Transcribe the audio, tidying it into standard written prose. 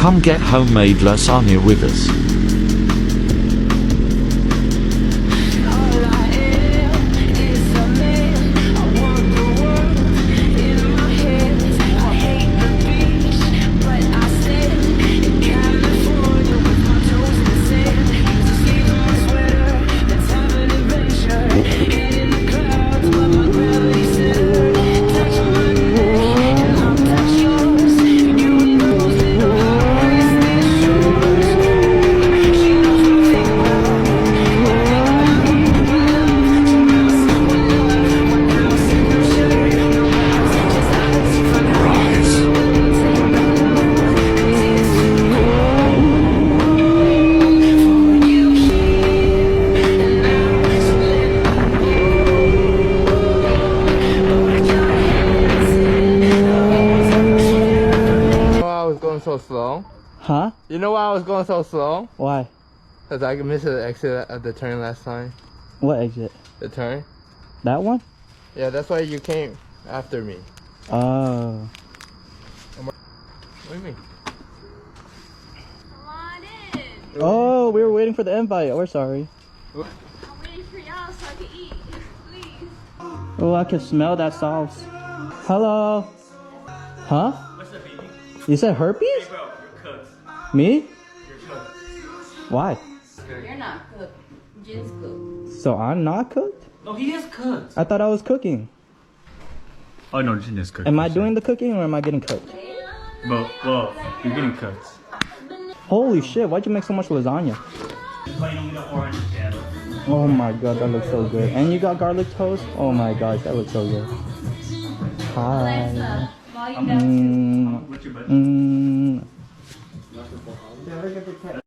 Come get homemade lasagna with us. So slow? Huh? You know why I was going so slow? Why? Because I missed the exit at the turn last time. What exit? The turn? That one? Yeah, that's why you came after me. Oh. What do you mean? Come on in. Oh, we were waiting for the invite. We're sorry. I'm waiting for y'all so I can eat. Please. Oh, I can smell that sauce. Hello. Huh? What's up, baby? You said herpes? Hey, bro, you're cooked. Me? You're cooked. Why? You're not cooked. Jin's cooked. So I'm not cooked? No, he is cooked. I thought I was cooking. Oh, no, Jin is cooked. Am I doing the cooking or am I getting cooked? Well, you're getting cooked. Holy shit, why'd you make so much lasagna? Plain only the orange and Oh my god, that looks so good. And you got garlic toast? Oh my gosh, that looks so good. Hi. Volume down. what's your budget? Mm.